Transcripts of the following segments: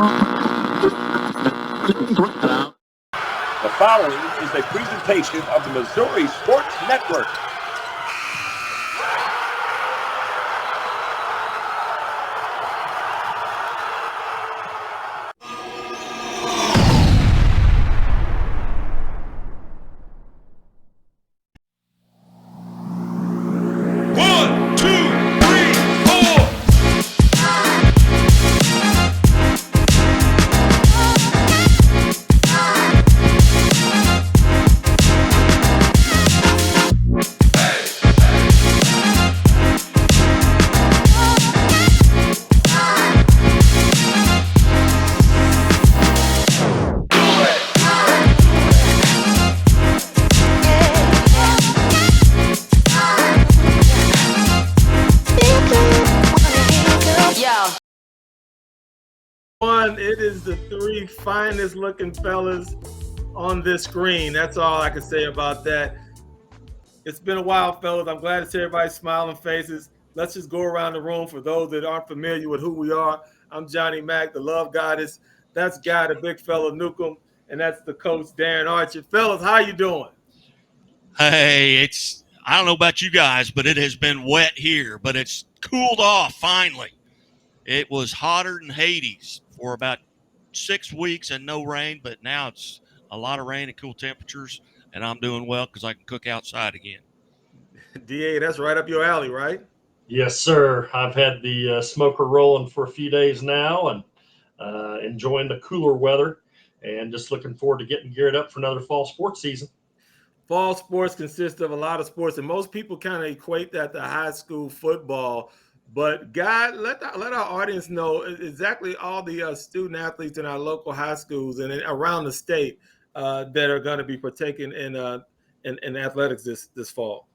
The following is a presentation of the Missouri Sports Network. It is the three finest looking fellas on this screen. That's all I can say about that. It's been a while, fellas. I'm glad to see everybody's smiling faces. Let's just go around the room for those that aren't familiar with who we are. I'm Johnny Mack, the love goddess. That's Guy, the big fella Newcomb, and that's the coach Darren Archer. Fellas, how you doing? Hey, I don't know about you guys, but it has been wet here, but it's cooled off finally. It was hotter than Hades for about 6 weeks and no rain, but now it's a lot of rain and cool temperatures, and I'm doing well because I can cook outside again. DA, that's right up your alley, right? Yes, sir. I've had the smoker rolling for a few days now and enjoying the cooler weather and just looking forward to getting geared up for another fall sports season. Fall sports consist of a lot of sports, and most people kind of equate that to high school football. But God, let our audience know exactly all the student athletes in our local high schools and around the state that are going to be partaking in athletics this fall.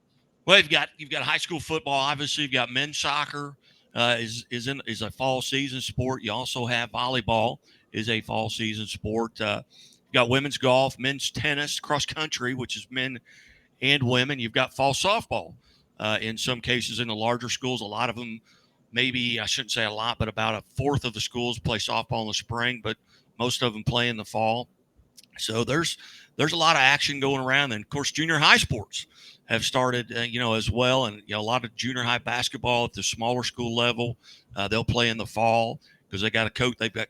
Well, you've got high school football. Obviously, you've got men's soccer is a fall season sport. You also have volleyball is a fall season sport. You've got women's golf, men's tennis, cross country, which is men and women. You've got fall softball. In some cases, in the larger schools, a lot of them, maybe I shouldn't say a lot, but about a fourth of the schools play softball in the spring, but most of them play in the fall. So there's a lot of action going around. And of course, junior high sports have started, as well. And a lot of junior high basketball at the smaller school level, they'll play in the fall because they've got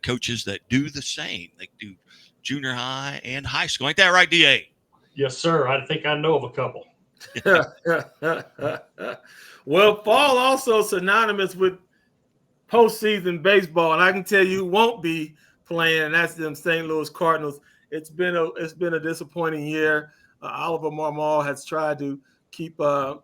coaches that do the same. They do junior high and high school. Ain't that right, DA? Yes, sir. I think I know of a couple. Well, fall also synonymous with postseason baseball, and I can tell you who won't be playing, and that's them St. Louis Cardinals. It's been a disappointing year. Oliver Marmol has tried to keep the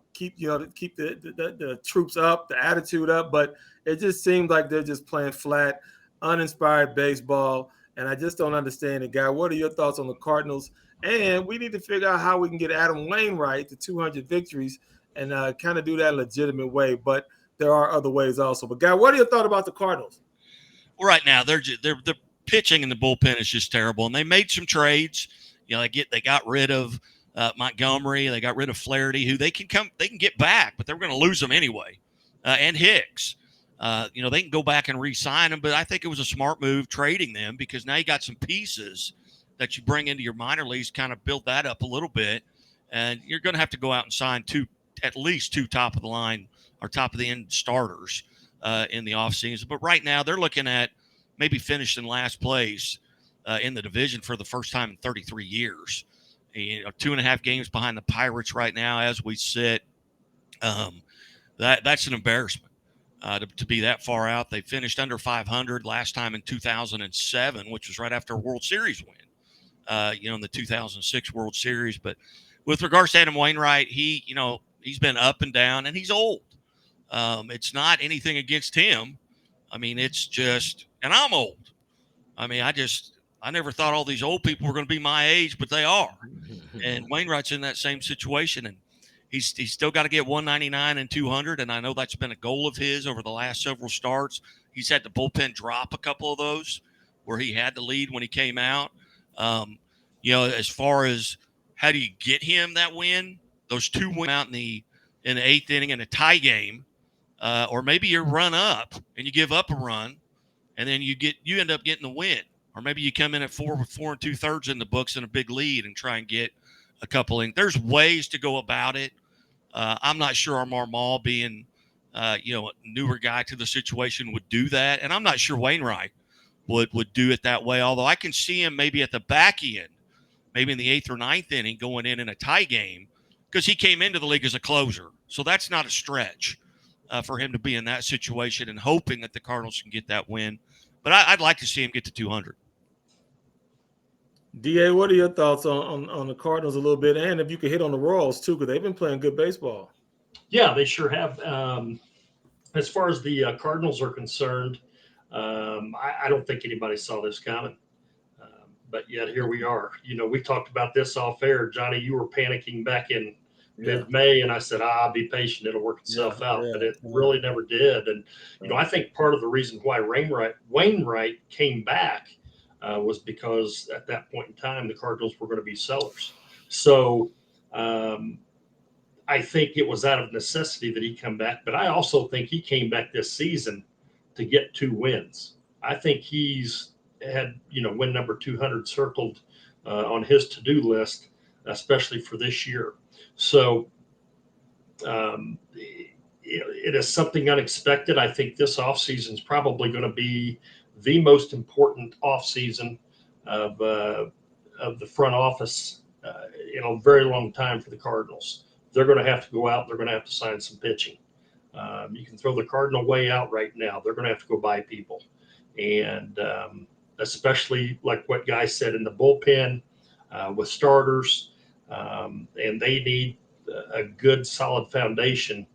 troops up, the attitude up, but it just seems like they're just playing flat, uninspired baseball, and I just don't understand it, Guy. What are your thoughts on the Cardinals? And we need to figure out how we can get Adam Wainwright to 200 victories and kind of do that in a legitimate way. But there are other ways also. But, Guy, what are your thoughts about the Cardinals? Well, right now, they're pitching in the bullpen is just terrible. And they made some trades. They got rid of Montgomery. They got rid of Flaherty, who they can get back, but they're going to lose them anyway. And Hicks. They can go back and re-sign them, but I think it was a smart move trading them because now you got some pieces that you bring into your minor leagues, kind of build that up a little bit, and you're going to have to go out and sign at least two top of the line or top of the end starters in the offseason. But right now they're looking at maybe finishing last place in the division for the first time in 33 years. 2.5 games behind the Pirates right now as we sit. That's an embarrassment. To be that far out. They finished under 500 last time in 2007, which was right after a World Series win, in the 2006 World Series. But with regards to Adam Wainwright, he's been up and down, and he's old. It's not anything against him. I mean, it's just, and I'm old. I mean, I never thought all these old people were going to be my age, but they are. And Wainwright's in that same situation, and he's still got to get 199 and 200, and I know that's been a goal of his over the last several starts. He's had the bullpen drop a couple of those where he had to lead when he came out. As far as how do you get him that win, those two went out in the eighth inning in a tie game, or maybe you run up and you give up a run and then you end up getting the win. Or maybe you come in at 4 2/3 in the books and a big lead and try and get a couple in. There's ways to go about it. I'm not sure our Marmol being, a newer guy to the situation would do that. And I'm not sure Wainwright would do it that way. Although I can see him maybe at the back end, maybe in the 8th or 9th inning going in a tie game, because he came into the league as a closer. So that's not a stretch for him to be in that situation and hoping that the Cardinals can get that win. But I'd like to see him get to 200. DA, what are your thoughts on the Cardinals a little bit? And if you could hit on the Royals too, because they've been playing good baseball. Yeah, they sure have. As far as the Cardinals are concerned, I don't think anybody saw this coming. But yet here we are. We talked about this off air. Johnny, you were panicking back in mid-May, and I said, be patient. It'll work itself out. But it really never did. And, I think part of the reason why Wainwright came back was because at that point in time, the Cardinals were going to be sellers. So I think it was out of necessity that he come back. But I also think he came back this season to get 2 wins. I think he's had, win number 200 circled on his to-do list, especially for this year. So it is something unexpected. I think this offseason is probably going to be the most important offseason of the front office in a very long time for the Cardinals. They're going to have to go out. They're going to have to sign some pitching. You can throw the Cardinal way out right now. They're going to have to go buy people. And especially like what Guy said in the bullpen with starters. And they need a good, solid foundation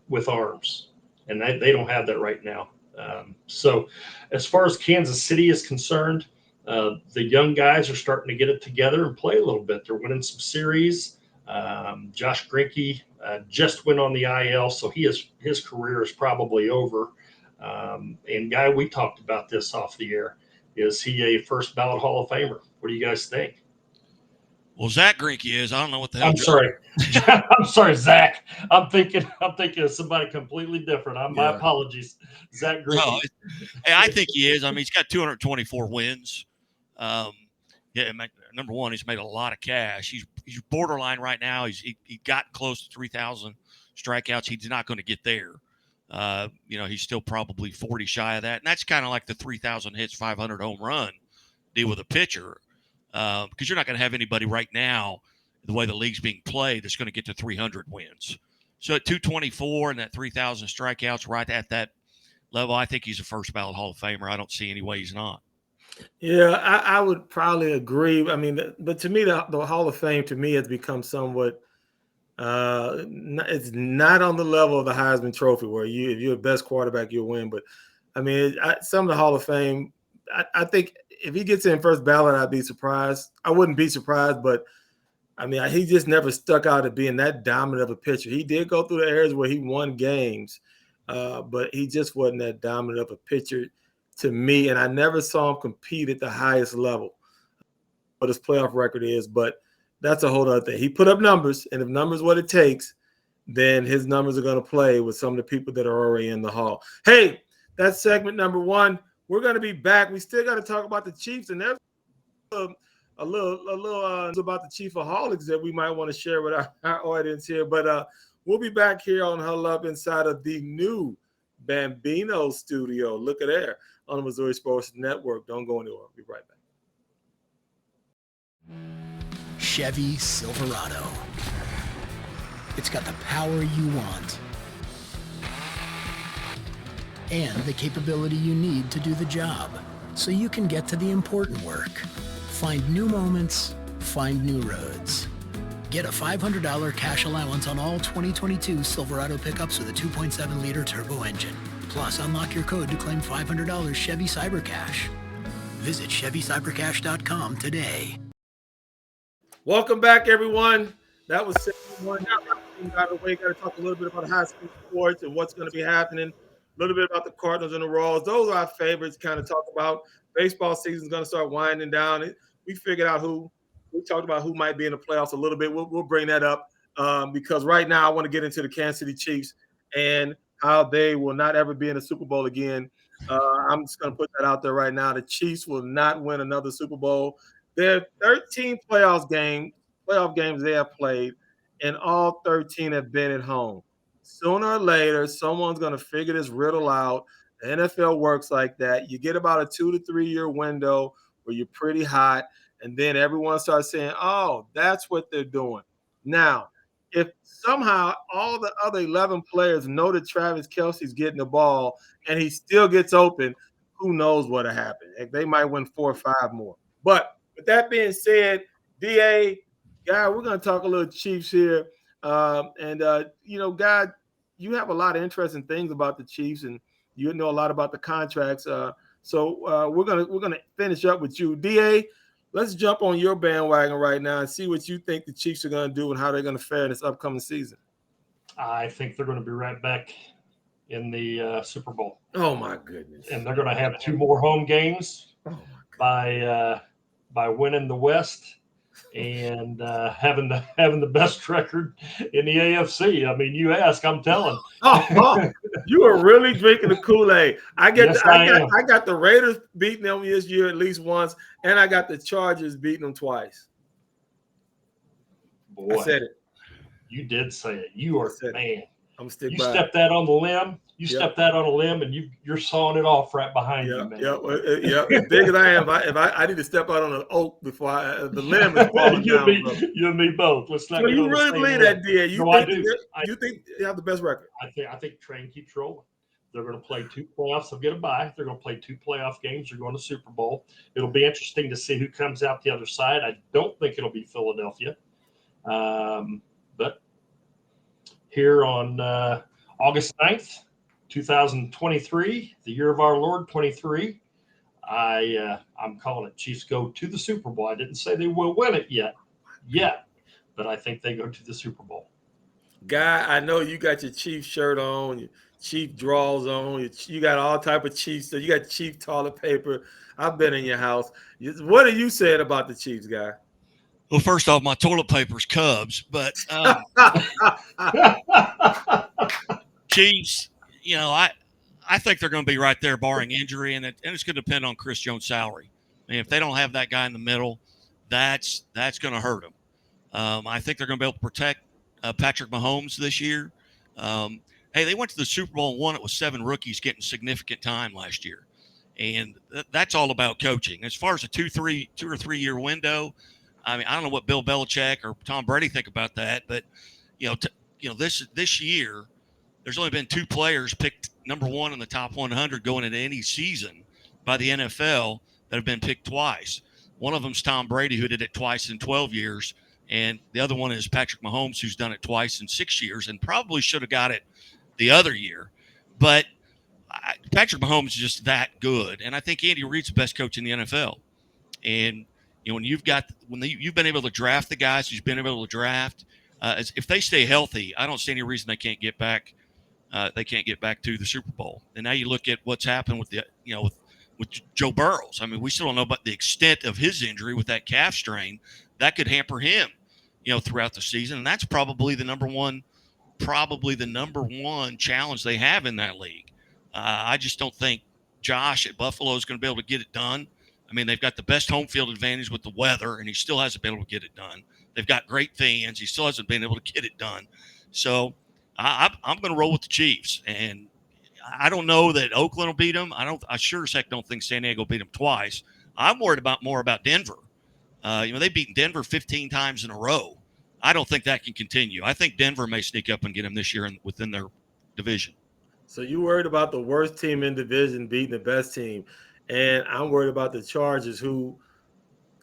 with arms. And they don't have that right now. So as far as Kansas City is concerned, the young guys are starting to get it together and play a little bit. They're winning some series. Josh Greinke just went on the IL, so his career is probably over. And Guy, we talked about this off the air. Is he a first ballot Hall of Famer? What do you guys think? Well, Zach Greinke is. I don't know what the hell. I'm sorry. I'm sorry, Zach. I'm thinking of somebody completely different. My apologies, Zach Greinke. No, I think he is. I mean, he's got 224 wins. Number one, he's made a lot of cash. He's borderline right now. He got close to 3,000 strikeouts. He's not going to get there. He's still probably 40 shy of that. And that's kind of like the 3,000 hits, 500 home run deal with a pitcher. Because you're not going to have anybody right now, the way the league's being played, that's going to get to 300 wins. So at 224 and that 3,000 strikeouts right at that level, I think he's a first ballot Hall of Famer. I don't see any way he's not. Yeah, I would probably agree. I mean, but to me, the Hall of Fame to me has become somewhat it's not on the level of the Heisman Trophy where if you're the best quarterback, you'll win. But I mean, some of the Hall of Fame, I think if he gets in first ballot, I'd be surprised. I wouldn't be surprised, but I mean, he just never stuck out at being that dominant of a pitcher. He did go through the areas where he won games, but he just wasn't that dominant of a pitcher to me. And I never saw him compete at the highest level. What his playoff record is, but that's a whole other thing. He put up numbers, and if numbers what it takes, then his numbers are going to play with some of the people that are already in the Hall. Hey, that's segment number 1. We're going to be back. We still got to talk about the Chiefs, and there's a little about the Chiefaholics that we might want to share with our audience here. But we'll be back here on Huddle Up inside of the new Bambino studio. Look at there on the Missouri Sports Network. Don't go anywhere. We'll be right back. Chevy Silverado. It's got the power you want and the capability you need to do the job, so you can get to the important work. Find new moments, find new roads. Get a $500 cash allowance on all 2022 Silverado pickups with a 2.7-liter turbo engine. Plus, unlock your code to claim $500 Chevy Cybercash. Visit ChevyCybercash.com today. Welcome back, everyone. That was segment 1. Now, got to talk a little bit about high school sports and what's going to be happening. A little bit about the Cardinals and the Royals. Those are our favorites. Kind of talk about baseball season is going to start winding down. We figured out we talked about who might be in the playoffs a little bit. We'll bring that up because right now I want to get into the Kansas City Chiefs. And how they will not ever be in a Super Bowl again. I'm just going to put that out there right now. The Chiefs will not win another Super Bowl. There are 13 playoff games they have played, and all 13 have been at home. Sooner or later, someone's going to figure this riddle out. The NFL works like that. You get about a 2 to 3 year window where you're pretty hot, and then everyone starts saying, "Oh, that's what they're doing." Now, if somehow all the other 11 players know that Travis Kelce's getting the ball and he still gets open, who knows what'll happen? They might win 4 or 5 more. But with that being said, DA, Guy, we're going to talk a little Chiefs here. Guy, you have a lot of interesting things about the Chiefs, and you know a lot about the contracts. So we're gonna finish up with you, DA. Let's jump on your bandwagon right now and see what you think the Chiefs are going to do and how they're going to fare in this upcoming season. I think they're going to be right back in the Super Bowl. Oh my goodness! And they're going to have 2 more home games by winning the West and having the best record in the AFC. I mean, you ask, I'm telling. You are really drinking the Kool-Aid. I got the Raiders beating them this year at least once, and I got the Chargers beating them twice. Boy, I said it. You did say it. You are man. I'm sticking. You stepped that on the limb. You stepped that on a limb, and you're sawing it off right behind you, man. As big as I am, if I need to step out on an oak before the limb is falling down. You and me both. Let's not. So you really believe that, DA? I do. You think they have the best record? I think train keeps rolling. They're going to play 2 playoffs. They'll get a bye. They're going to play 2 playoff games. They're going to Super Bowl. It'll be interesting to see who comes out the other side. I don't think it'll be Philadelphia, but here on August 9th. 2023, the year of our Lord 23. I'm calling it Chiefs go to the Super Bowl. I didn't say they will win it yet, but I think they go to the Super Bowl. Guy, I know you got your Chiefs shirt on, your Chief draws on, you got all type of Chiefs. So you got Chief toilet paper. I've been in your house. What are you saying about the Chiefs, Guy? Well, first off, my toilet paper's Cubs, but Chiefs. I think they're going to be right there, barring injury, and it's going to depend on Chris Jones' salary. I mean, if they don't have that guy in the middle, that's going to hurt them. I think they're going to be able to protect Patrick Mahomes this year. Hey, they went to the Super Bowl and won it with 7 rookies getting significant time last year, and that's all about coaching. As far as a 2 or 3 year window, I mean, I don't know what Bill Belichick or Tom Brady think about that, but this year. There's only been 2 players picked number 1 in the top 100 going into any season by the NFL that have been picked twice. One of them's Tom Brady, who did it twice in 12 years, and the other one is Patrick Mahomes, who's done it twice in 6 years and probably should have got it the other year. But Patrick Mahomes is just that good, and I think Andy Reid's the best coach in the NFL. And when you've been able to draft the guys who's been able to draft, if they stay healthy, I don't see any reason they can't get back. They can't get back to the Super Bowl. And now you look at what's happened with with Joe Burrows. I mean, we still don't know about the extent of his injury with that calf strain. That could hamper him, throughout the season. And that's probably the number one challenge they have in that league. I just don't think Josh at Buffalo is going to be able to get it done. I mean, they've got the best home field advantage with the weather, and he still hasn't been able to get it done. They've got great fans. He still hasn't been able to get it done. So I'm going to roll with the Chiefs, and I don't know that Oakland will beat them. I sure as heck don't think San Diego will beat them twice. I'm worried more about Denver. They've beaten Denver 15 times in a row. I don't think that can continue. I think Denver may sneak up and get them this year within their division. So you worried about the worst team in division beating the best team, and I'm worried about the Chargers, who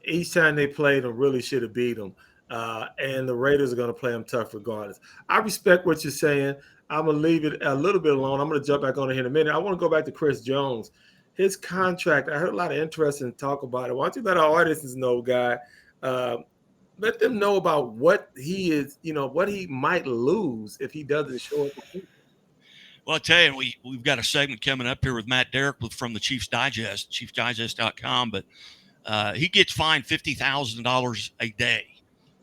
each time they played them really should have beat them. And the Raiders are going to play them tough regardless. I respect what you're saying. I'm going to leave it a little bit alone. I'm going to jump back on it here in a minute. I want to go back to Chris Jones. His contract, I heard a lot of interesting talk about it. Why don't you let our audiences know, Guy? Let them know about what he is, what he might lose if he doesn't show up. Well, I'll tell you, we've got a segment coming up here with Matt Derrick from the Chiefs Digest, chiefsdigest.com. But he gets fined $50,000 a day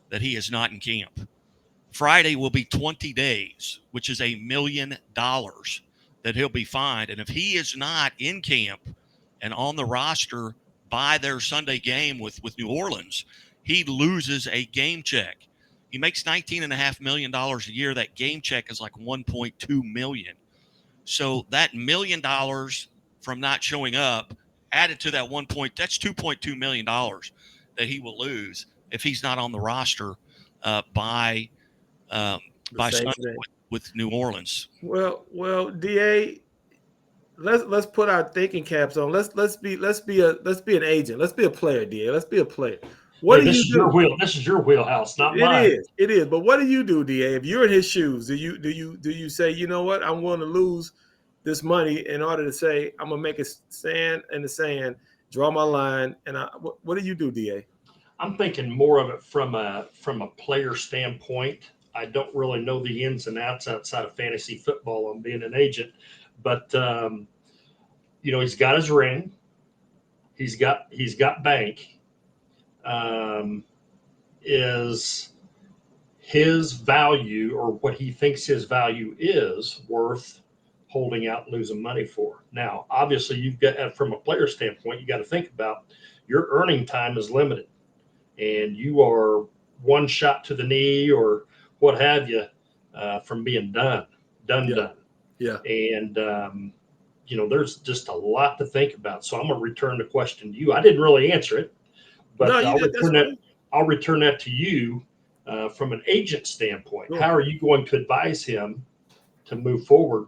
that he is not in camp. Friday will be 20 days, which is $1 million that he'll be fined. And if he is not in camp and on the roster by their Sunday game with New Orleans, he loses a game check. He makes $19.5 million a year. That game check is like $1.2 million. So that $1 million from not showing up added to that that's $2.2 million that he will lose if he's not on the roster by Sunday with New Orleans. Well, DA, let's put our thinking caps on. Let's be an agent. Let's be a player, DA. Let's be a player. This is your wheelhouse, not mine. It is. But what do you do, DA? If you're in his shoes, do you say, you know what, I'm willing to lose this money in order to say I'm gonna make a stand in the sand, draw my line, and what do you do, DA? I'm thinking more of it from a player standpoint. I don't really know the ins and outs outside of fantasy football on being an agent, but he's got his ring, he's got bank. Is his value, or what he thinks his value is, worth holding out and losing money for? Now, obviously, you've got, from a player standpoint, you got to think about your earning time is limited, and you are one shot to the knee or what have you from being done. Yeah. And there's just a lot to think about. So I'm going to return the question to you. I didn't really answer it, but I'll return that to you from an agent standpoint. Sure. How are you going to advise him to move forward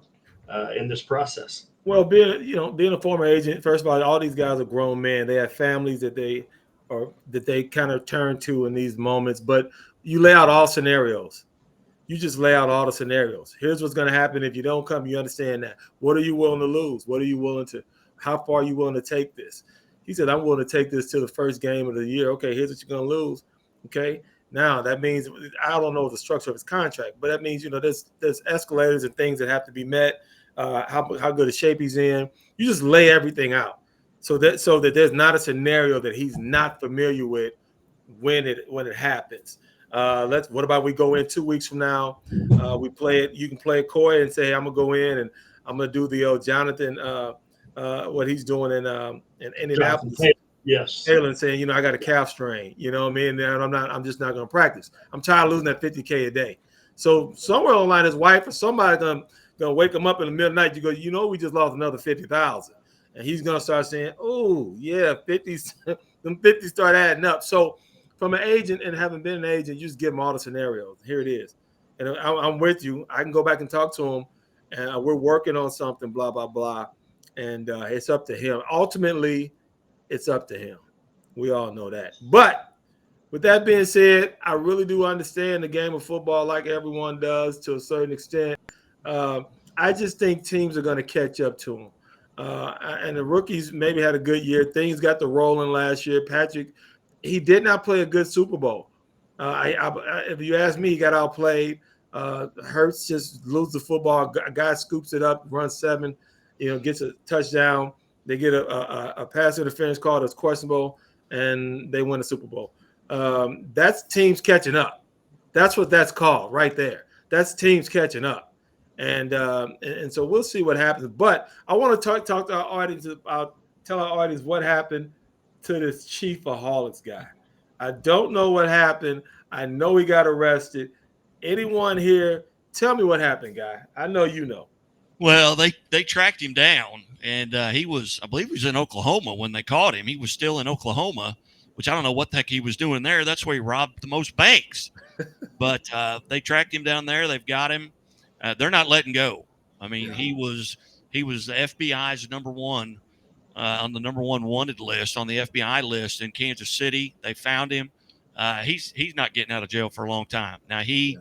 in this process? Well, being a former agent, first of all these guys are grown men. They have families that they kind of turn to in these moments. But you lay out all scenarios. You just lay out all the scenarios. Here's what's going to happen if you don't come. You understand that. What are you willing to lose? How far are you willing to take this? He said, I'm willing to take this to the first game of the year. Okay, here's what you're going to lose. Okay, now that means, I don't know the structure of his contract, but that means, there's escalators and things that have to be met, how good a shape he's in. You just lay everything out so that there's not a scenario that he's not familiar with when it happens. What about we go in 2 weeks from now? We play it. You can play it coy and say, I'm gonna go in and I'm gonna do the old Jonathan, what he's doing in Indianapolis. Yes. Taylor saying, I got a calf strain. You know what I mean? And I'm just not gonna practice. I'm tired of losing that $50K a day. So somewhere along the line, his wife or somebody gonna wake him up in the middle of the night. You go, we just lost another $50,000, and he's gonna start saying, oh yeah, 50s. Them 50s start adding up. So from an agent, and having been an agent, you just give him all the scenarios. Here it is. And I'm with you. I can go back and talk to him, and we're working on something, blah, blah, blah. And it's up to him. Ultimately, it's up to him. We all know that. But with that being said, I really do understand the game of football like everyone does to a certain extent. I just think teams are going to catch up to him. And the rookies maybe had a good year. Things got the rolling last year. Patrick, he did not play a good Super Bowl. If you ask me, he got outplayed. Hurts just loses the football. A guy scoops it up, runs 7, gets a touchdown. They get a pass interference call that's questionable, and they win the Super Bowl. That's teams catching up. That's what that's called right there. That's teams catching up. And so we'll see what happens. But I want to talk to our audience tell our audience what happened to this Chiefaholics guy. I don't know what happened. I know he got arrested. Anyone here, tell me what happened, guy. I know you know. Well, they tracked him down, and I believe he was in Oklahoma when they caught him. He was still in Oklahoma, which I don't know what the heck he was doing there. That's where he robbed the most banks. But they tracked him down there. They've got him. They're not letting go. I mean, he was the FBI's number one on the number one wanted list on the FBI list in Kansas City. They found him. He's not getting out of jail for a long time. Now he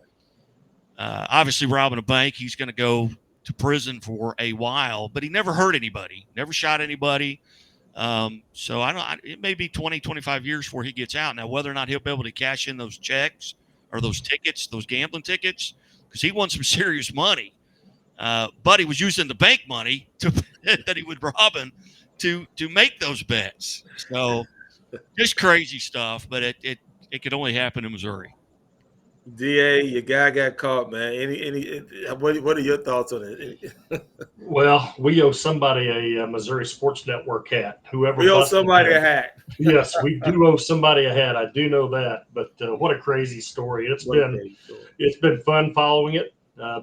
obviously robbing a bank. He's going to go to prison for a while, but he never hurt anybody, never shot anybody. So it may be 20, 25 years before he gets out. Now, whether or not he'll be able to cash in those checks or those tickets, those gambling tickets, because he won some serious money. But he was using the bank money that he was robbing to make those bets. So just crazy stuff, but it could only happen in Missouri. DA, your guy got caught, man. What are your thoughts on it? Well, we owe somebody a Missouri Sports Network hat. Whoever We owe busted somebody him. a hat. Yes, we do owe somebody a hat. I do know that. But what a crazy story! It's been fun following it.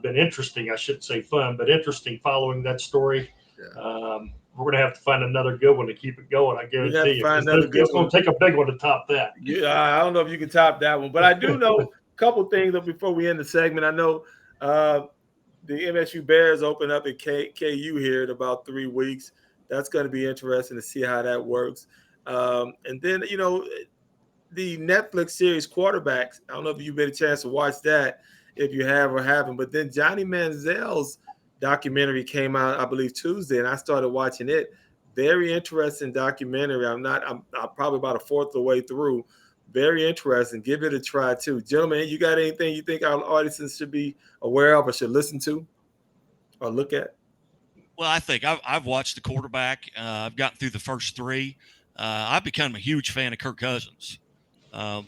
Been interesting. I shouldn't say fun, but interesting following that story. Yeah. We're gonna have to find another good one to keep it going. I guarantee you. It's gonna take a big one to top that. Yeah, I don't know if you can top that one, but I do know a couple things before we end the segment. I know the MSU Bears open up at KU here in about 3 weeks. That's going to be interesting to see how that works. And then, the Netflix series Quarterbacks. I don't know if you've had a chance to watch that, if you have or haven't. But then Johnny Manziel's documentary came out, I believe, Tuesday, and I started watching it. Very interesting documentary. I'm probably about a fourth of the way through. Very interesting. Give it a try too. Gentlemen, you got anything you think our audiences should be aware of or should listen to or look at? Well, I think I've watched the quarterback. I've gotten through the first 3. I've become a huge fan of Kirk Cousins. I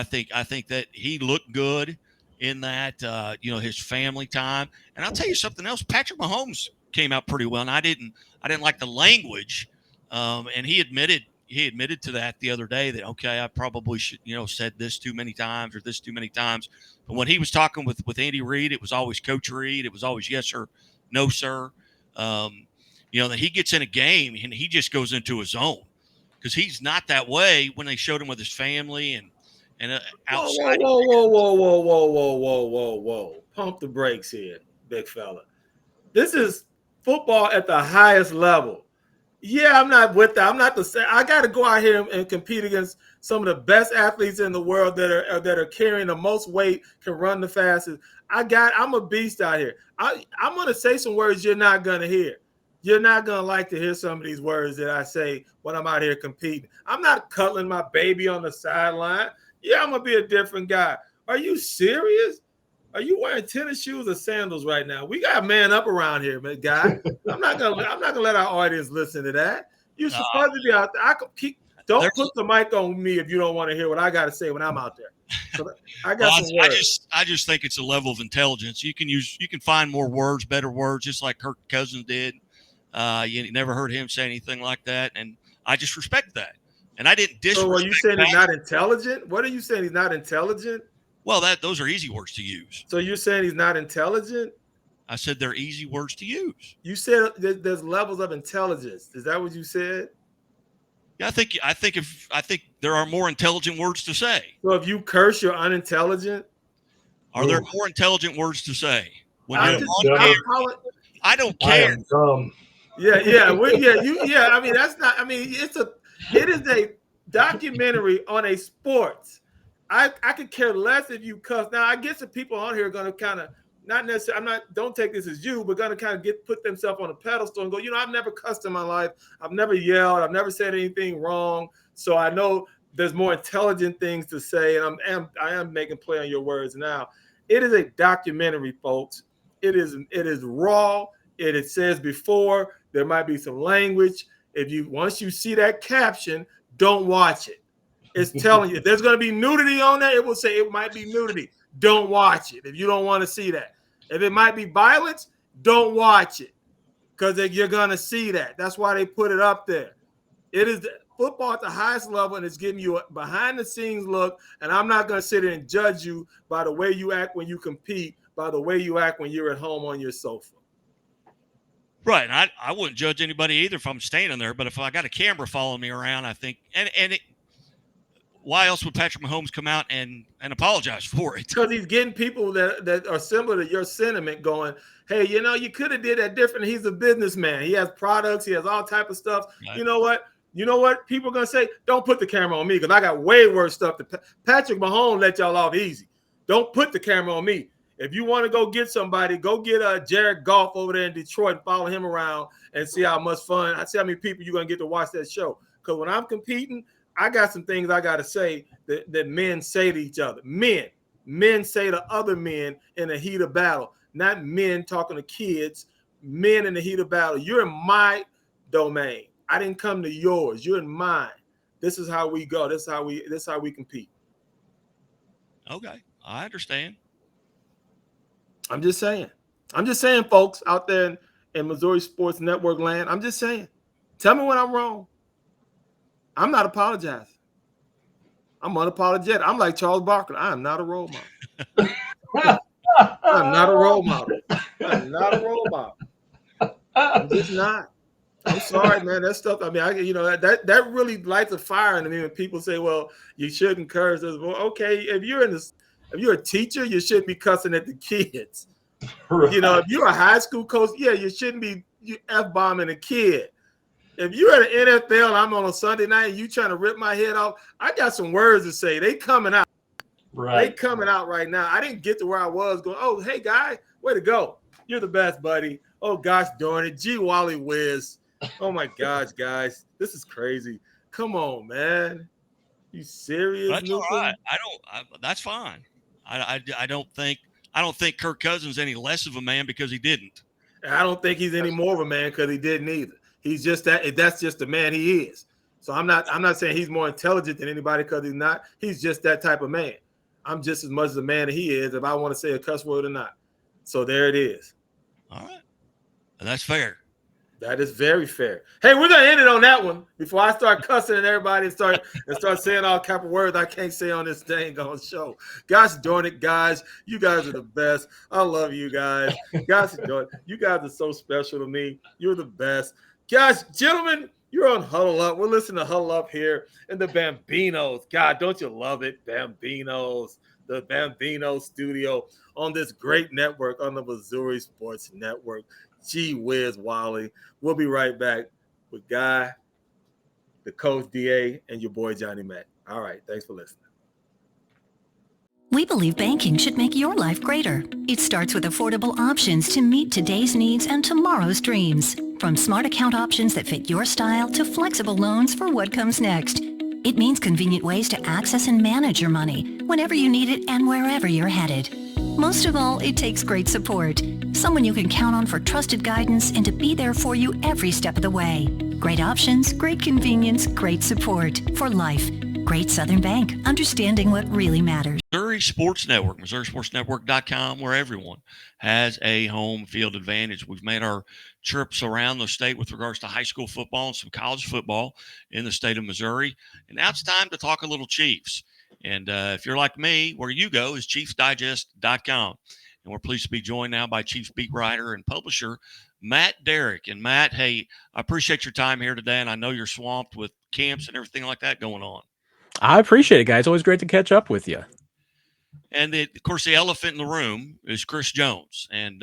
think that he looked good in that, his family time. And I'll tell you something else. Patrick Mahomes came out pretty well, and I didn't like the language. And he admitted to that the other day that, okay, I probably should, said this too many times or this too many times. But when he was talking with Andy Reid, it was always Coach Reid. It was always yes sir, no sir. That he gets in a game and he just goes into his zone because he's not that way when they showed him with his family and outside. Whoa. Pump the brakes here, big fella. This is football at the highest level. Yeah, I'm not with that. I'm not the same. I got to go out here and compete against some of the best athletes in the world that are carrying the most weight, can run the fastest. I'm a beast out here. I'm going to say some words you're not going to hear. You're not going to like to hear some of these words that I say when I'm out here competing. I'm not cuddling my baby on the sideline. Yeah, I'm going to be a different guy. Are you serious? Are you wearing tennis shoes or sandals right now? We got to man up around here, man, guy. I'm not gonna let our audience listen to that. You're supposed to be out there. Don't put the mic on me if you don't want to hear what I got to say when I'm out there. So I got some words. I just think it's a level of intelligence. You can find more words, better words, just like Kirk Cousins did. You never heard him say anything like that, and I just respect that. And I didn't disrespect. So are you saying he's not intelligent? What are you saying? He's not intelligent? Well, those are easy words to use. So you're saying he's not intelligent? I said they're easy words to use. You said there's levels of intelligence. Is that what you said? Yeah, I think there are more intelligent words to say. So if you curse, you're unintelligent? Are there more intelligent words to say? When I don't care. Yeah. I mean, that's not. I mean, it is a documentary on a sports. I could care less if you cuss. Now, I guess the people on here are going to kind of not necessarily. Don't take this as you, but going to kind of put themselves on a pedestal and go. I've never cussed in my life. I've never yelled. I've never said anything wrong. So I know there's more intelligent things to say, and I am making play on your words now. It is a documentary, folks. It is raw. It says before there might be some language. Once you see that caption, don't watch it. It's telling you if there's going to be nudity on there, it will say it might be nudity. Don't watch it if you don't want to see that. If it might be violence, don't watch it because you're going to see that. That's why they put it up there. It is football at the highest level, and it's giving you a behind-the-scenes look, and I'm not going to sit here and judge you by the way you act when you compete, by the way you act when you're at home on your sofa. Right. And I wouldn't judge anybody either if I'm standing there, but if I got a camera following me around, I think why else would Patrick Mahomes come out and apologize for it? Because he's getting people that are similar to your sentiment going, hey, you could have did that different. He's a businessman. He has products. He has all type of stuff. Right. You know what? People are going to say, don't put the camera on me because I got way worse stuff. Patrick Mahomes let y'all off easy. Don't put the camera on me. If you want to go get somebody, go get Jared Goff over there in Detroit and follow him around and see how much fun. I see how many people you're going to get to watch that show. Because when I'm competing, I got some things I got to say that men say to each other. Men say to other men in the heat of battle, not men talking to kids. Men in the heat of battle. You're in my domain. I didn't come to yours. You're in mine. This is how we go. This is how we compete. Okay. I understand. I'm just saying. I'm just saying, folks out there in Missouri Sports Network land. I'm just saying. Tell me when I'm wrong. I'm not apologizing. I'm unapologetic. I'm like Charles Barkley. I am not a role model. I'm not a role model. I'm not a role model. I'm just not. I'm sorry, man. That stuff. I mean, that really lights a fire in me when people say, "Well, you shouldn't curse." Well, okay, if you're a teacher, you shouldn't be cussing at the kids. Right. If you're a high school coach, yeah, you shouldn't be F-bombing a kid. If you're at the NFL and I'm on a Sunday night and you trying to rip my head off, I got some words to say. They coming out. Right. They coming out right now. I didn't get to where I was going, oh, hey, guy, way to go. You're the best, buddy. Oh, gosh darn it. Gee, Wally Whiz. Oh, my gosh, guys. This is crazy. Come on, man. You serious? That's all Newsom? right. That's fine. I don't think Kirk Cousins any less of a man because he didn't. I don't think he's any more of a man because he didn't either. He's just that's just the man he is. So I'm not saying he's more intelligent than anybody because he's not. He's just that type of man. I'm just as much as a man that he is if I want to say a cuss word or not. So there it is. All right. And that's fair. That is very fair. Hey, we're gonna end it on that one before I start cussing at everybody and start saying all kind of words I can't say on this dang on show. Gosh darn it, guys. You guys are the best. I love you guys. Gosh darn it. You guys are so special to me. You're the best. Guys, gentlemen, you're on Huddle Up. We're listening to Huddle Up here in the Bambinos. God, don't you love it? Bambinos, the Bambino studio on this great network on the Missouri Sports Network. Gee whiz, Wally. We'll be right back with Guy, the coach, DA, and your boy, Johnny Mack. All right. Thanks for listening. We believe banking should make your life greater. It starts with affordable options to meet today's needs and tomorrow's dreams. From smart account options that fit your style to flexible loans for what comes next. It means convenient ways to access and manage your money whenever you need it and wherever you're headed. Most of all, it takes great support. Someone you can count on for trusted guidance and to be there for you every step of the way. Great options, great convenience, great support for life. Great Southern Bank, understanding what really matters. Missouri Sports Network, MissouriSportsNetwork.com, where everyone has a home field advantage. We've made our trips around the state with regards to high school football and some college football in the state of Missouri. And now it's time to talk a little Chiefs. And if you're like me, where you go is ChiefsDigest.com. And we're pleased to be joined now by Chiefs beat writer and publisher Matt Derrick. And Matt, hey, I appreciate your time here today. And I know you're swamped with camps and everything like that going on. I appreciate it, guys. Always great to catch up with you. And of course, the elephant in the room is Chris Jones. And,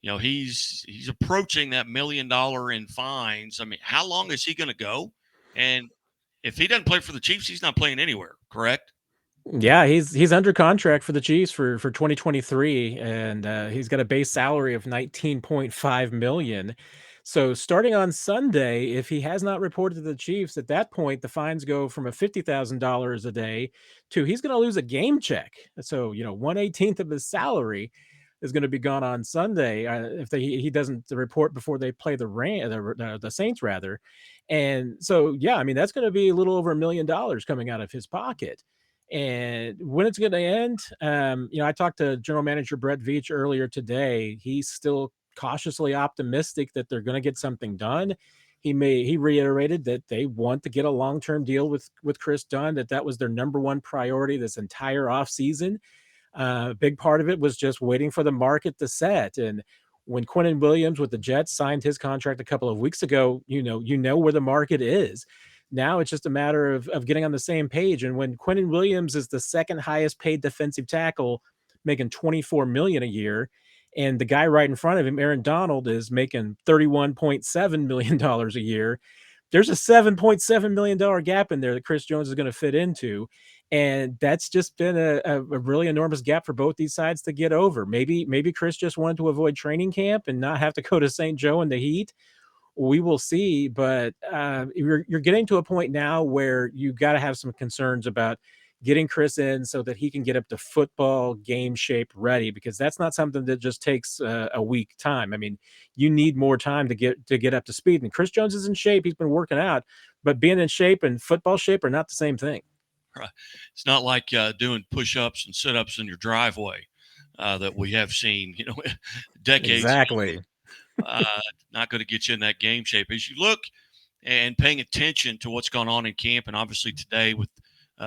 he's approaching that $1 million in fines. I mean, how long is he going to go? And if he doesn't play for the Chiefs, he's not playing anywhere, correct? Yeah, he's under contract for the Chiefs for 2023, and he's got a base salary of $19.5 million. So starting on Sunday, if he has not reported to the Chiefs, at that point, the fines go from a $50,000 a day to he's going to lose a game check. So, 1/18 of his salary is going to be gone on Sunday if he doesn't report before they play the Saints rather. And so, yeah, I mean, that's going to be a little over $1 million coming out of his pocket. And when it's going to end, I talked to General Manager Brett Veach earlier today. He's still cautiously optimistic that they're going to get something done. He reiterated that they want to get a long-term deal with Chris Dunn, that was their number one priority this entire offseason. A big part of it was just waiting for the market to set. And when Quinnen Williams with the Jets signed his contract a couple of weeks ago, you know where the market is. Now it's just a matter of getting on the same page. And when Quinnen Williams is the second highest paid defensive tackle, making $24 million a year, and the guy right in front of him, Aaron Donald, is making $31.7 million a year, there's a $7.7 million gap in there that Chris Jones is going to fit into. And that's just been a really enormous gap for both these sides to get over. Maybe Chris just wanted to avoid training camp and not have to go to St. Joe in the heat. We will see, but you're getting to a point now where you got to have some concerns about getting Chris in so that he can get up to football game shape ready, because that's not something that just takes a week time. I mean, you need more time to get up to speed. And Chris Jones is in shape; he's been working out, but being in shape and football shape are not the same thing. Right. It's not like doing push-ups and sit-ups in your driveway that we have seen, decades Exactly. ago. Not going to get you in that game shape. As you look and paying attention to what's going on in camp, and obviously today with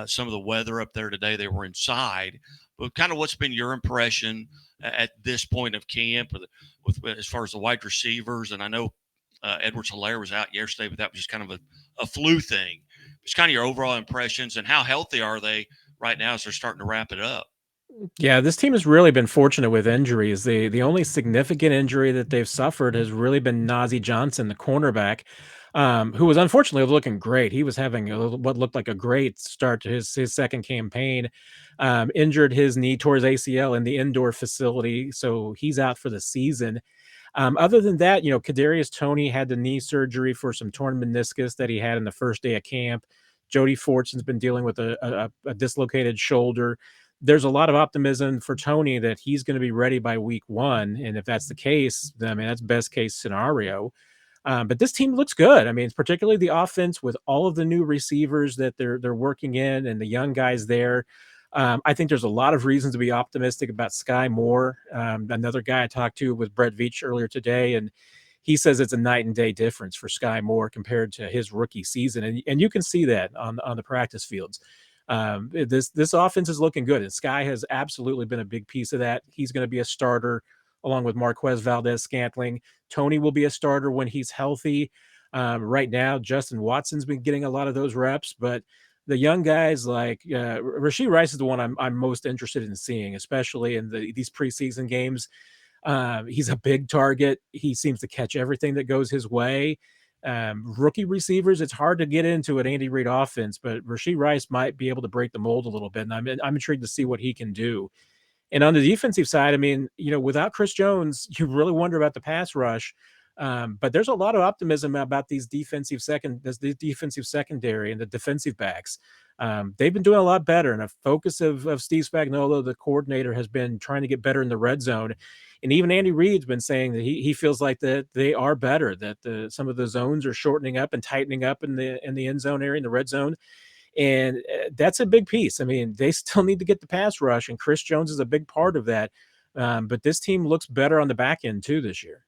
some of the weather up there today, they were inside. But kind of what's been your impression at this point of camp with as far as the wide receivers? And I know Edwards-Helaire was out yesterday, but that was just kind of a flu thing. Just kind of your overall impressions and how healthy are they right now as they're starting to wrap it up? Yeah, this team has really been fortunate with injuries. The only significant injury that they've suffered has really been Najee Johnson, the cornerback, who was unfortunately looking great. He was having what looked like a great start to his second campaign. Injured his knee towards ACL in the indoor facility, so he's out for the season. Other than that, Kadarius Toney had the knee surgery for some torn meniscus that he had in the first day of camp. Jody Fortson's been dealing with a dislocated shoulder. There's a lot of optimism for Toney that he's going to be ready by week 1, and if that's the case, then, I mean, that's best case scenario. But this team looks good. I mean, it's particularly the offense with all of the new receivers that they're working in and the young guys there. I think there's a lot of reasons to be optimistic about Sky Moore. Another guy I talked to was Brett Veach earlier today, and he says it's a night and day difference for Sky Moore compared to his rookie season, and you can see that on the practice fields. This offense is looking good, and Sky has absolutely been a big piece of that. He's going to be a starter along with Marquez Valdez-Scantling. Toney will be a starter when he's healthy. Right now, Justin Watson's been getting a lot of those reps, but the young guys like Rashee Rice is the one I'm most interested in seeing, especially in these preseason games. He's a big target. He seems to catch everything that goes his way. Rookie receivers, it's hard to get into an Andy Reid offense, but Rashee Rice might be able to break the mold a little bit, and I'm intrigued to see what he can do. And on the defensive side, I mean, without Chris Jones, you really wonder about the pass rush. But there's a lot of optimism about this defensive secondary and the defensive backs. They've been doing a lot better, and a focus of Steve Spagnuolo, the coordinator, has been trying to get better in the red zone. And even Andy Reid's been saying that he feels like that they are better, that some of the zones are shortening up and tightening up in the end zone area, in the red zone. And that's a big piece. I mean, they still need to get the pass rush, and Chris Jones is a big part of that. But this team looks better on the back end too this year.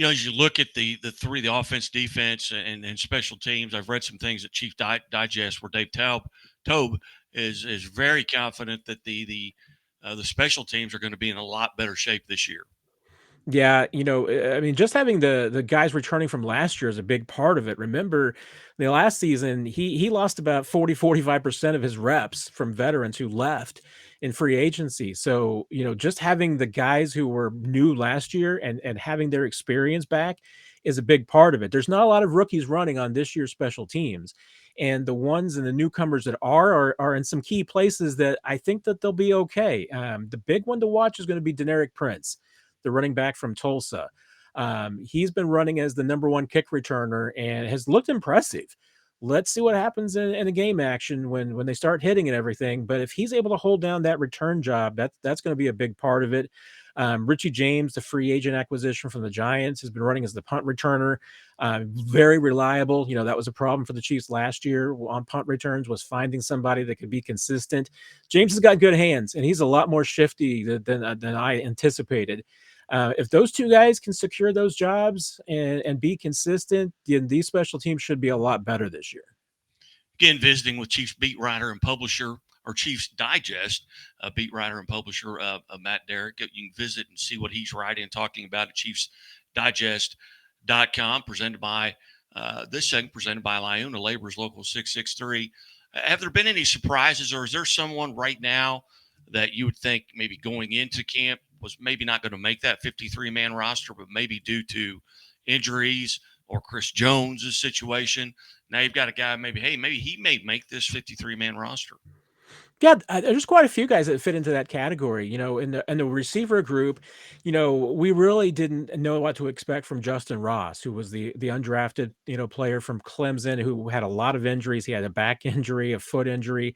As you look at the offense, defense, and special teams, I've read some things at Chief Digest where Dave Tobe is very confident that the special teams are going to be in a lot better shape this year. Yeah, I mean, just having the guys returning from last year is a big part of it. Remember, the last season, he lost about 45% of his reps from veterans who left in free agency. So, just having the guys who were new last year and having their experience back is a big part of it. There's not a lot of rookies running on this year's special teams. And the ones and the newcomers that are in some key places that I think that they'll be okay. The big one to watch is going to be Deneric Prince, the running back from Tulsa. He's been running as the number 1 kick returner and has looked impressive. Let's see what happens in the game action when they start hitting and everything. But if he's able to hold down that return job, that's going to be a big part of it. Richie James, the free agent acquisition from the Giants, has been running as the punt returner. Very reliable. That was a problem for the Chiefs last year on punt returns, was finding somebody that could be consistent. James has got good hands, and he's a lot more shifty than I anticipated. If those two guys can secure those jobs and be consistent, then these special teams should be a lot better this year. Again, visiting with Chiefs beat writer and publisher, or Chiefs Digest beat writer and publisher Matt Derrick. You can visit and see what he's writing and talking about at ChiefsDigest.com. Presented by this segment presented by Liona Laborers Local 663. Have there been any surprises, or is there someone right now that you would think maybe going into camp was maybe not going to make that 53-man roster, but maybe due to injuries or Chris Jones' situation, now you've got a guy maybe he may make this 53-man roster? Yeah, there's quite a few guys that fit into that category. In the receiver group, we really didn't know what to expect from Justin Ross, who was the undrafted, player from Clemson, who had a lot of injuries. He had a back injury, a foot injury,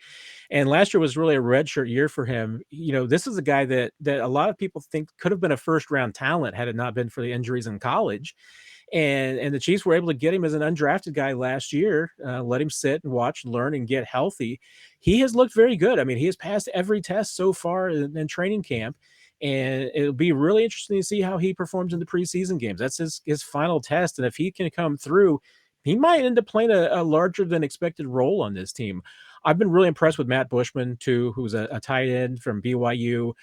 and last year was really a redshirt year for him. This is a guy that a lot of people think could have been a first-round talent had it not been for the injuries in college. And the Chiefs were able to get him as an undrafted guy last year, let him sit and watch, learn, and get healthy. He has looked very good. I mean, he has passed every test so far in training camp, and it'll be really interesting to see how he performs in the preseason games. That's his final test, and if he can come through, he might end up playing a larger than expected role on this team. I've been really impressed with Matt Bushman too, who's a tight end from BYU.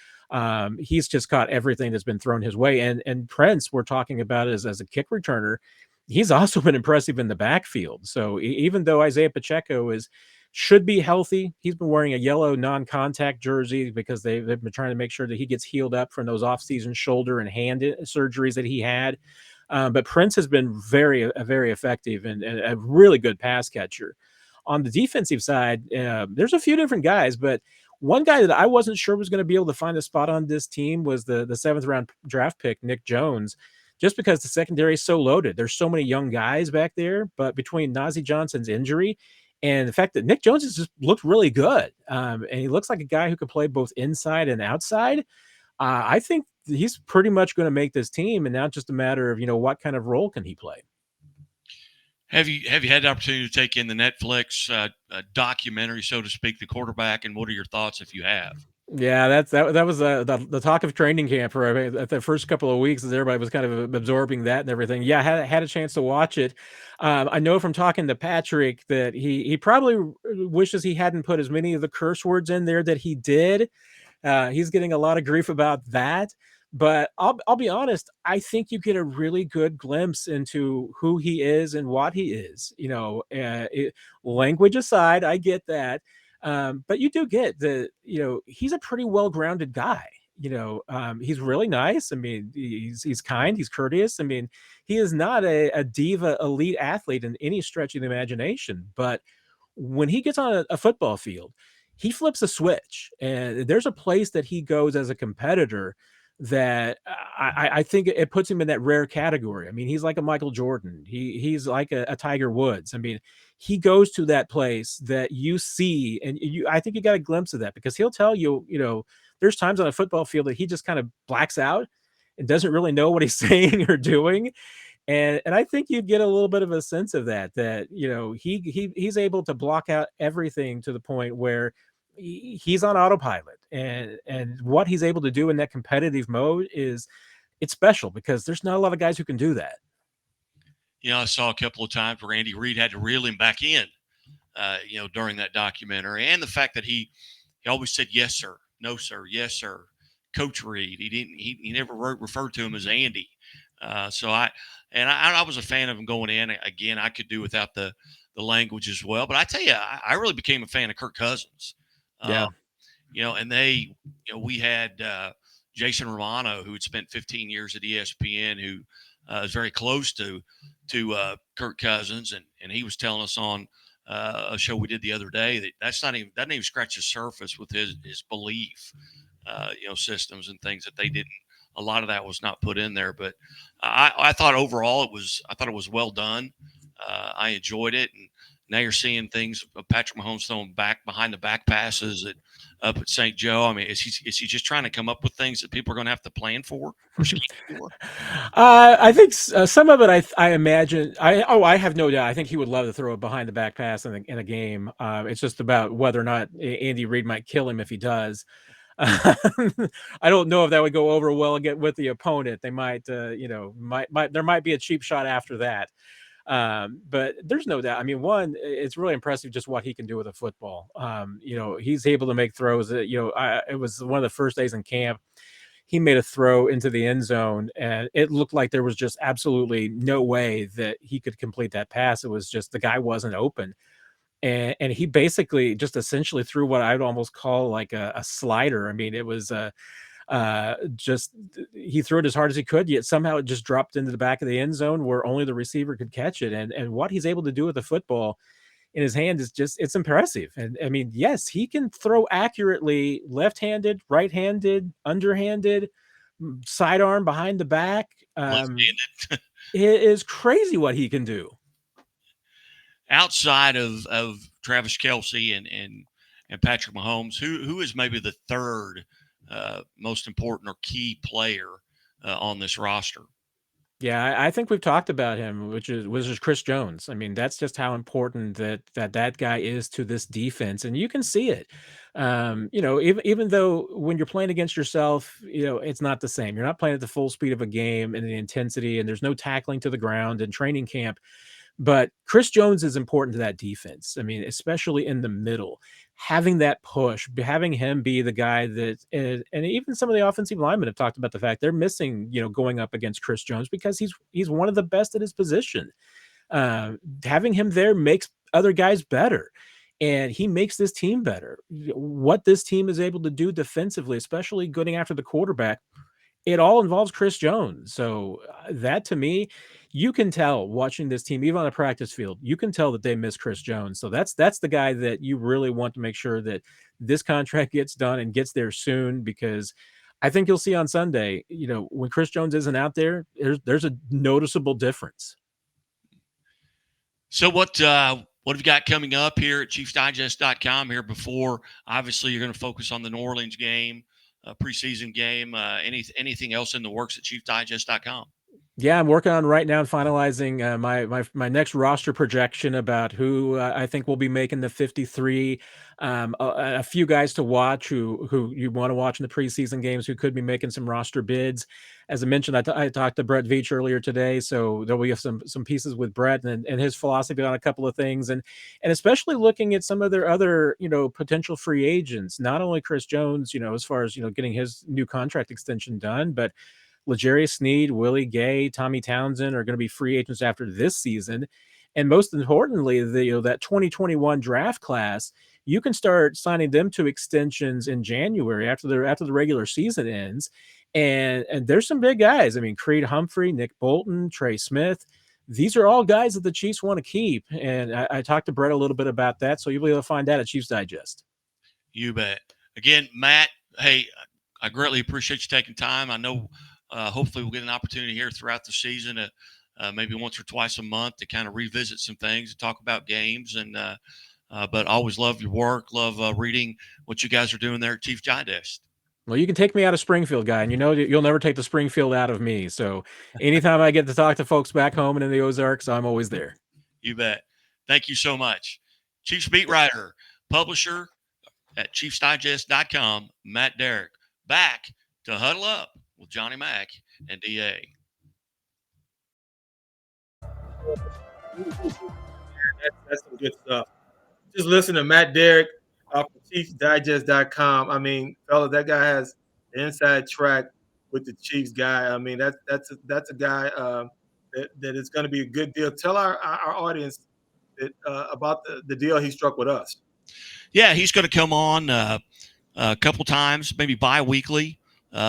He's just caught everything that's been thrown his way. And Prince, we're talking about as a kick returner, he's also been impressive in the backfield. So even though Isaiah Pacheco should be healthy, he's been wearing a yellow non-contact jersey because they've been trying to make sure that he gets healed up from those off-season shoulder and hand surgeries that he had. But Prince has been very effective and a really good pass catcher. On the defensive side, there's a few different guys, but one guy that I wasn't sure was going to be able to find a spot on this team was the 7th round draft pick, Nick Jones, just because the secondary is so loaded. There's so many young guys back there, but between Najee Johnson's injury and the fact that Nick Jones has just looked really good, and he looks like a guy who can play both inside and outside, I think he's pretty much going to make this team, and now just a matter of, what kind of role can he play. Have you had the opportunity to take in the Netflix documentary, so to speak, The Quarterback, and what are your thoughts if you have? Yeah, that was the talk of training camp for the first couple of weeks, as everybody was kind of absorbing that and everything. Yeah, I had a chance to watch it. I know from talking to Patrick that he probably wishes he hadn't put as many of the curse words in there that he did. He's getting a lot of grief about that. But I'll be honest, I think you get a really good glimpse into who he is and what he is. Language aside, I get that. But you do get he's a pretty well-grounded guy. He's really nice. I mean, he's kind, he's courteous. I mean, he is not a diva elite athlete in any stretch of the imagination. But when he gets on a football field, he flips a switch, and there's a place that he goes as a competitor that I think it puts him in that rare category. I mean, he's like a Michael Jordan. He's like a Tiger Woods. I mean, he goes to that place that you see, and I think you got a glimpse of that, because he'll tell you, there's times on a football field that he just kind of blacks out and doesn't really know what he's saying or doing. And I think you'd get a little bit of a sense of that he's able to block out everything to the point where he's on autopilot, and what he's able to do in that competitive mode it's special, because there's not a lot of guys who can do that. I saw a couple of times where Andy Reid had to reel him back in, during that documentary, and the fact that he always said, yes, sir, no, sir, yes, sir, Coach Reid. He never referred to him as Andy. So I was a fan of him going in. Again, I could do without the language as well, but I tell you, I really became a fan of Kirk Cousins. Yeah. And we had Jason Romano, who had spent 15 years at ESPN, who is very close to Kirk Cousins, and he was telling us on a show we did the other day that doesn't even scratch the surface with his belief, systems and things that they didn't. A lot of that was not put in there, but I thought overall it was well done. I enjoyed it, and now you're seeing things of Patrick Mahomes throwing back behind the back passes up at St. Joe. I mean, is he just trying to come up with things that people are going to have to plan for or scheme for? I think some of it, I imagine. I have no doubt. I think he would love to throw a behind the back pass in a game. It's just about whether or not Andy Reid might kill him if he does. I don't know if that would go over well again with the opponent. They might, there might be a cheap shot after that. But there's no doubt. I mean, one, it's really impressive just what he can do with a football. He's able to make throws. It was one of the first days in camp. He made a throw into the end zone, and it looked like there was just absolutely no way that he could complete that pass. It was just the guy wasn't open. And he basically just essentially threw what I'd almost call like a slider. I mean, it was just he threw it as hard as he could, yet somehow it just dropped into the back of the end zone where only the receiver could catch it. And what he's able to do with the football in his hand is it's impressive. And I mean, yes, he can throw accurately, left-handed, right-handed, underhanded, sidearm, behind the back. It is crazy what he can do. Outside of Travis Kelce and Patrick Mahomes, who is maybe the third most important or key player on this roster? Yeah, I think we've talked about him, which is Chris Jones. I mean, that's just how important that guy is to this defense, and you can see it. Even though when you're playing against yourself, it's not the same. You're not playing at the full speed of a game and the intensity, and there's no tackling to the ground in training camp. But Chris Jones is important to that defense. I mean, especially in the middle, having that push, having him be the guy that, and even some of the offensive linemen have talked about the fact they're missing, going up against Chris Jones because he's one of the best at his position. Having him there makes other guys better. And he makes this team better. What this team is able to do defensively, especially going after the quarterback, it all involves Chris Jones. So that to me, you can tell watching this team, even on a practice field, you can tell that they miss Chris Jones. So that's the guy that you really want to make sure that this contract gets done and gets there soon, because I think you'll see on Sunday, when Chris Jones isn't out there, there's a noticeable difference. So what have you got coming up here at ChiefsDigest.com here before, obviously, you're going to focus on the New Orleans game, preseason game, anything else in the works at ChiefsDigest.com? Yeah, I'm working on right now and finalizing my next roster projection about who I think will be making the 53. A few guys to watch who you want to watch in the preseason games who could be making some roster bids. As I mentioned, I talked to Brett Veach earlier today, so there'll be some pieces with Brett and his philosophy on a couple of things, and especially looking at some of their other potential free agents. Not only Chris Jones, as far as getting his new contract extension done, but L'Jarius Sneed, Willie Gay, Tommy Townsend are going to be free agents after this season. And most importantly, that 2021 draft class, you can start signing them to extensions in January after the regular season ends. And there's some big guys. I mean, Creed Humphrey, Nick Bolton, Trey Smith. These are all guys that the Chiefs want to keep. And I talked to Brett a little bit about that. So you'll be able to find that at Chiefs Digest. You bet. Again, Matt, hey, I greatly appreciate you taking time. I know hopefully we'll get an opportunity here throughout the season, maybe once or twice a month, to kind of revisit some things and talk about games. And but I always love your work, love reading what you guys are doing there at Chiefs Digest. Well, you can take me out of Springfield, guy, and you'll never take the Springfield out of me. So anytime I get to talk to folks back home and in the Ozarks, I'm always there. You bet. Thank you so much. Chiefs beat writer, publisher at ChiefsDigest.com, Matt Derrick. Back to Huddle Up with Johnny Mack and DA. That's some good stuff. Just listen to Matt Derrick off of ChiefsDigest.com. I mean, fellas, that guy has the inside track with the Chiefs guy. I mean, that's a guy that is going to be a good deal. Tell our audience about the deal he struck with us. Yeah, he's going to come on a couple times, maybe bi-weekly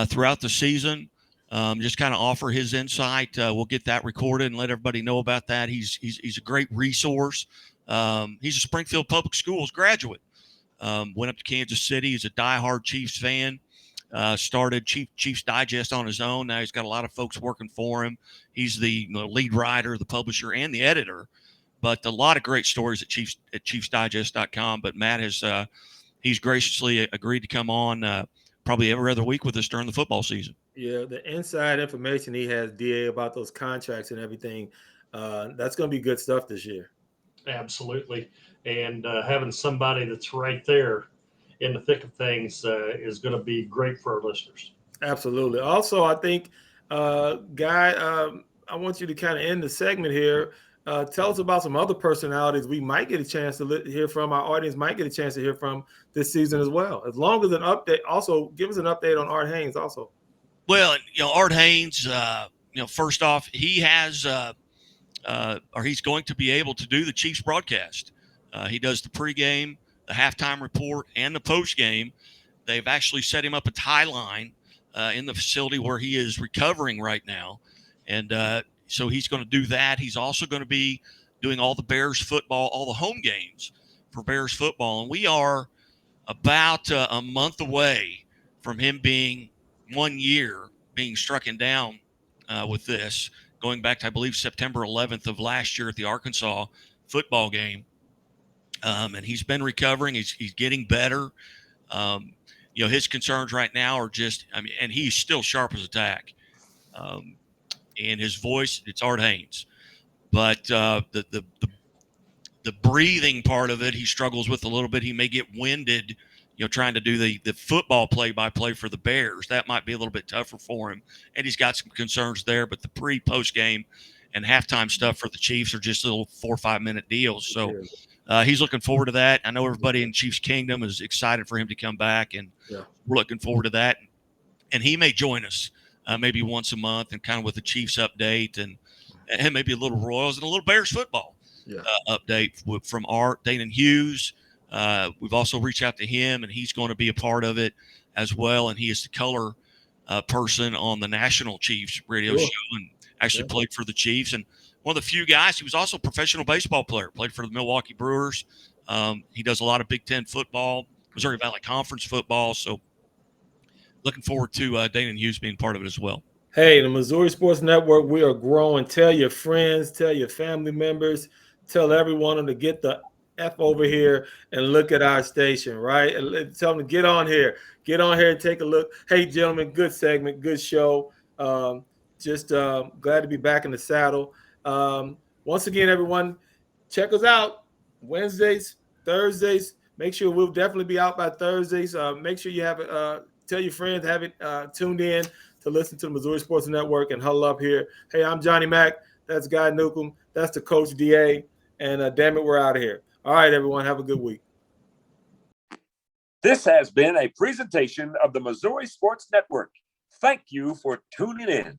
throughout the season. Just kind of offer his insight. We'll get that recorded and let everybody know about that. He's a great resource. He's a Springfield Public Schools graduate. Went up to Kansas City. He's a diehard Chiefs fan. Started Chiefs Digest on his own. Now he's got a lot of folks working for him. He's the lead writer, the publisher, and the editor. But a lot of great stories at ChiefsDigest.com. But Matt has he's graciously agreed to come on probably every other week with us during the football season. Yeah, the inside information he has, DA, about those contracts and everything, that's going to be good stuff this year. Absolutely. And having somebody that's right there in the thick of things is going to be great for our listeners. Absolutely. Also, I think, Guy, I want you to kind of end the segment here. Tell us about some other personalities we might get a chance to hear from. Our audience might get a chance to hear from this season as well. As long as an update, also give us an update on Art Haynes also. Well, Art Haynes, first off, he has or he's going to be able to do the Chiefs broadcast. He does the pregame, the halftime report, and the postgame. They've actually set him up a tie line in the facility where he is recovering right now. And so he's going to do that. He's also going to be doing all the Bears football, all the home games for Bears football. And we are about a month away from him being 1 year being stricken down with this, going back to, I believe, September 11th of last year at the Arkansas football game. And he's been recovering. He's getting better. His concerns right now are just, and he's still sharp as a tack. and his voice, it's Art Haynes. But the breathing part of it, he struggles with a little bit. He may get winded, trying to do the football play-by-play for the Bears. That might be a little bit tougher for him, and he's got some concerns there. But the post game and halftime stuff for the Chiefs are just little 4 or 5 minute deals. So he's looking forward to that. I know everybody in Chiefs Kingdom is excited for him to come back, and we're looking forward to that. And he may join us maybe once a month and kind of with the Chiefs update and maybe a little Royals and a little Bears football update from Art. Danon Hughes, we've also reached out to him, and he's going to be a part of it as well. And he is the color person on the national Chiefs radio show and actually played for the Chiefs. And one of the few guys, he was also a professional baseball player, played for the Milwaukee Brewers. He does a lot of Big Ten football, Missouri Valley Conference football. So looking forward to Danon Hughes being part of it as well. Hey, the Missouri Sports Network, we are growing. Tell your friends, tell your family members, tell everyone to get the F over here and look at our station, right? And tell them to get on here. Get on here and take a look. Hey, gentlemen, good segment, good show. Just glad to be back in the saddle. Once again, everyone, check us out Wednesdays, Thursdays. Make sure we'll definitely be out by Thursdays. Make sure you have it. Tell your friends, have it tuned in to listen to the Missouri Sports Network and Huddle Up here. Hey, I'm Johnny Mack. That's Guy Newcomb. That's the Coach DA. And damn it, we're out of here. All right, everyone, have a good week. This has been a presentation of the Missouri Sports Network. Thank you for tuning in.